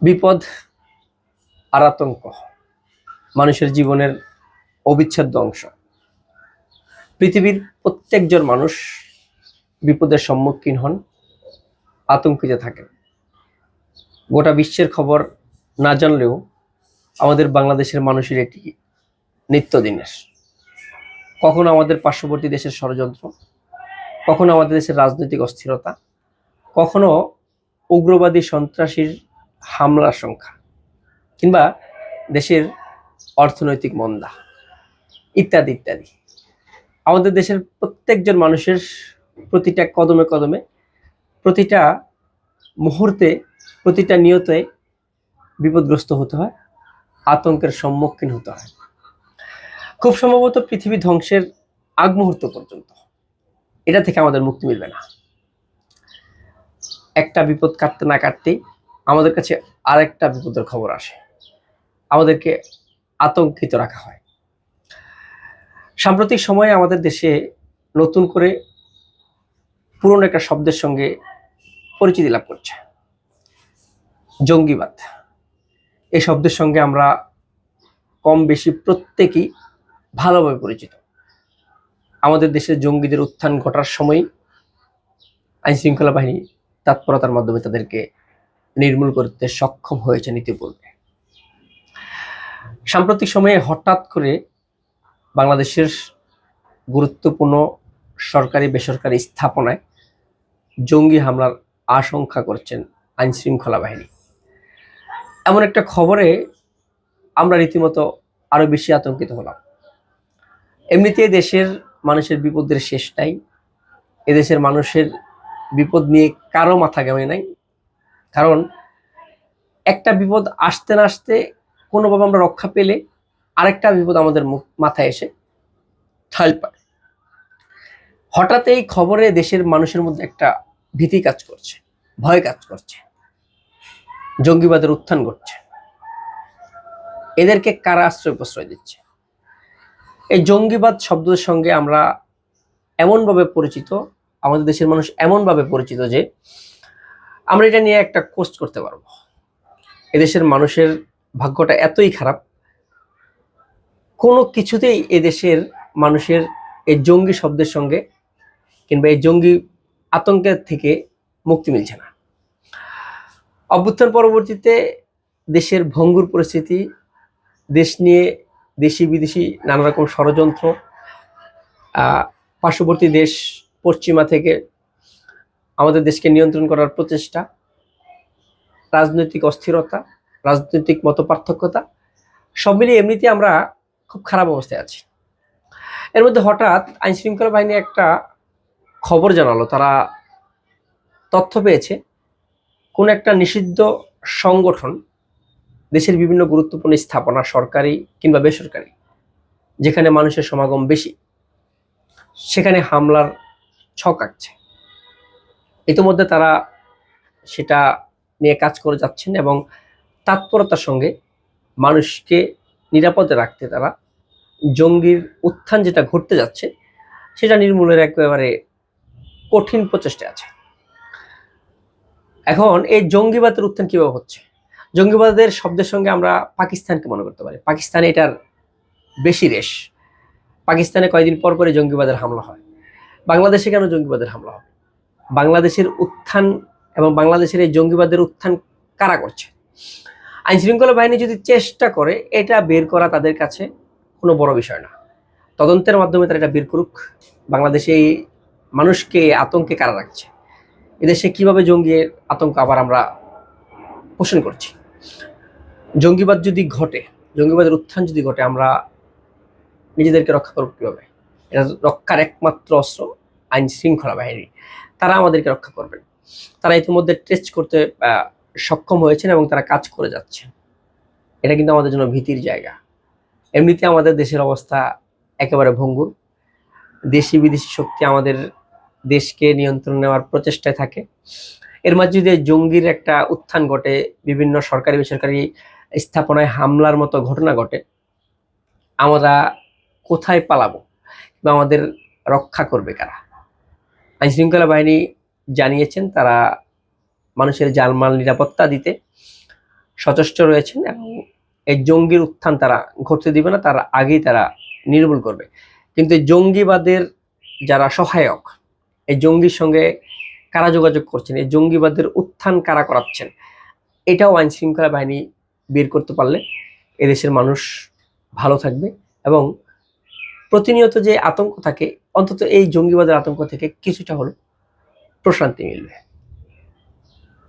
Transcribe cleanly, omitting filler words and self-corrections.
বিপদ আর আতঙ্ক মানুষের জীবনের অবিচ্ছেদ্য অংশ। পৃথিবীর প্রত্যেকজন মানুষ বিপদের সম্মুখীন হন, আতঙ্কিত থাকেন। গোটা বিশ্বের খবর না জানলেও আমাদের বাংলাদেশের মানুষের এটি নিত্যদিনের। কখনো আমাদের পার্শ্ববর্তী দেশের ষড়যন্ত্র, কখনো আমাদের দেশের রাজনৈতিক অস্থিরতা, কখনো উগ্রবাদী সন্ত্রাসীর হামলার সংখ্যা, কিংবা দেশের অর্থনৈতিক মন্দা ইত্যাদি ইত্যাদি। আমাদের দেশের প্রত্যেকজন মানুষের প্রতিটা কদমে কদমে, প্রতিটা মুহূর্তে, প্রতিটা নিয়তে বিপদগ্রস্ত হতে হয়, আতঙ্কের সম্মুখীন হতে হয়। খুব সম্ভবত পৃথিবী ধ্বংসের আগ মুহূর্ত পর্যন্ত এটা থেকে আমাদের মুক্তি মিলবে না। একটা বিপদ কাটতে না কাটতেই আমাদের কাছে আরেকটা বিপদের খবর আসে, আমাদেরকে আতঙ্কিত রাখা হয়। সাম্প্রতিক সময়ে আমাদের দেশে নতুন করে পুরনো একটা শব্দের সঙ্গে পরিচিতি লাভ করছে, জঙ্গিবাদ। এই শব্দের সঙ্গে আমরা কম বেশি প্রত্যেকেই ভালোভাবে পরিচিত। আমাদের দেশে জঙ্গিদের উত্থান ঘটার সময় আইন শৃঙ্খলা বাহিনী তৎপরতার মাধ্যমে তাদেরকে নির্মূল করতে সক্ষম হয়েছে ইতিপূর্বে। সাম্প্রতিক সময়ে হঠাৎ করে বাংলাদেশের গুরুত্বপূর্ণ সরকারি বেসরকারি স্থাপনায় জঙ্গি হামলার আশঙ্কা করছেন আইন শৃঙ্খলা বাহিনী। এমন একটা খবরে আমরা রীতিমতো আরো বেশি আতঙ্কিত হলাম। এমনিতে দেশের মানুষের বিপদের শেষ নাই, এদেশের মানুষের বিপদ নিয়ে কারো মাথা ঘামে নাই। কারণ একটা বিপদ আসতে না আসতে কোনোভাবে আমরা রক্ষা পেলে আরেকটা বিপদ আমাদের মাথায় এসে ঠাল পায়। হঠাৎ এই খবরে দেশের মানুষের মধ্যে একটা ভীতি কাজ করছে, ভয় কাজ করছে, জঙ্গিবাদের উত্থান ঘটছে। এদেরকে কারা আশ্রয় প্রশ্রয় দিচ্ছে? এই জঙ্গিবাদ শব্দের সঙ্গে আমরা এমনভাবে পরিচিত, আমাদের দেশের মানুষ এমনভাবে পরিচিত যে আমরা এটা নিয়ে একটা পোস্ট করতে পারবো। এদেশের মানুষের ভাগ্যটা এতই খারাপ, কোনো কিছুতেই এদেশের মানুষের এই জঙ্গি শব্দের সঙ্গে কিংবা এই জঙ্গি আতঙ্কের থেকে মুক্তি মিলছে না। অভ্যুত্থান পরবর্তীতে দেশের ভঙ্গুর পরিস্থিতি, দেশ নিয়ে দেশি বিদেশি নানা রকম ষড়যন্ত্র, পার্শ্ববর্তী দেশ পশ্চিমা থেকে আমাদের দেশকে নিয়ন্ত্রণ করার প্রচেষ্টা, রাজনৈতিক অস্থিরতা, রাজনৈতিক মতপার্থক্যতা, সব মিলিয়ে এমনিতে আমরা খুব খারাপ অবস্থায় আছি। এর মধ্যে হঠাৎ আইন শৃঙ্খলা বাহিনী একটা খবর জানালো, তারা তথ্য পেয়েছে কোন একটা নিষিদ্ধ সংগঠন দেশের বিভিন্ন গুরুত্বপূর্ণ স্থাপনা, সরকারি কিংবা বেসরকারি, যেখানে মানুষের সমাগম বেশি, সেখানে হামলার ছক আঁকছে। ইতিমধ্যে তারা সেটা নিয়ে কাজ করে যাচ্ছেন এবং তৎপরতার সঙ্গে মানুষকে নিরাপদে রাখতে তারা জঙ্গির উত্থান যেটা ঘটতে যাচ্ছে সেটা নির্মূলের একেবারে কঠিন প্রচেষ্টা আছে। এখন এই জঙ্গিবাদের উত্থান কিভাবে হচ্ছে? জঙ্গিবাদের শব্দের সঙ্গে আমরা পাকিস্তানকে মনে করতে পারি। পাকিস্তানে এটার বেশি রেশ। পাকিস্তানে কয়েকদিন পর পরে জঙ্গিবাদের হামলা হয়। বাংলাদেশে কেন জঙ্গিবাদের হামলা হবে? বাংলাদেশের উত্থান এবং বাংলাদেশের এই জঙ্গিবাদের উত্থান কারা করছে? আইন শৃঙ্খলা বাহিনী যদি চেষ্টা করে এটা বের করা তাদের কাছে কোনো বড় বিষয় না। তদন্তের মাধ্যমে তারা এটা বের করুক, বাংলাদেশে এই মানুষকে আতঙ্কে কারা রাখছে, এদেশে কিভাবে জঙ্গির আতঙ্ক আবার আমরা পোষণ করছি। জঙ্গিবাদ যদি ঘটে, জঙ্গিবাদের উত্থান যদি ঘটে, আমরা নিজেদেরকে রক্ষা করব কিভাবে? এটা রক্ষার একমাত্র অস্ত্র আইন শৃঙ্খলা বাহিনী। তারা আমাদেরকে রক্ষা করবেন। তারা ইতিমধ্যে টেস্ট করতে সক্ষম হয়েছেন এবং তারা কাজ করে যাচ্ছেন। এটা কিন্তু আমাদের জন্য ভীতির জায়গা। এমনিতে আমাদের দেশের অবস্থা একেবারে ভঙ্গুর। দেশি বিদেশি শক্তি আমাদের দেশকে নিয়ন্ত্রণ নেওয়ার প্রচেষ্টায় থাকে। এর মাঝে যদি জঙ্গির একটা উত্থান ঘটে, বিভিন্ন সরকারি বেসরকারি স্থাপনায় হামলার মতো ঘটনা ঘটে, আমরা কোথায় পালাবো বা আমাদের রক্ষা করবে কারা? আইন শৃঙ্খলা বাহিনী জানিয়েছেন তারা মানুষের জানমাল নিরাপত্তা দিতে সচেষ্ট রয়েছেন এবং এই জঙ্গির উত্থান তারা ঘটতে দিবে না, তার আগেই তারা নির্মূল করবে। কিন্তু এই জঙ্গিবাদের যারা সহায়ক, এই জঙ্গির সঙ্গে কারা যোগাযোগ করছেন, এই জঙ্গিবাদের উত্থান কারা করাচ্ছেন, এটাও আইন শৃঙ্খলা বাহিনী বের করতে পারলে এদেশের মানুষ ভালো থাকবে এবং প্রতিনিয়ত যে আতঙ্ক থাকে অন্তত এই জঙ্গিবাদের আতঙ্ক থেকে কিছুটা হলো প্রশান্তি মিলবে।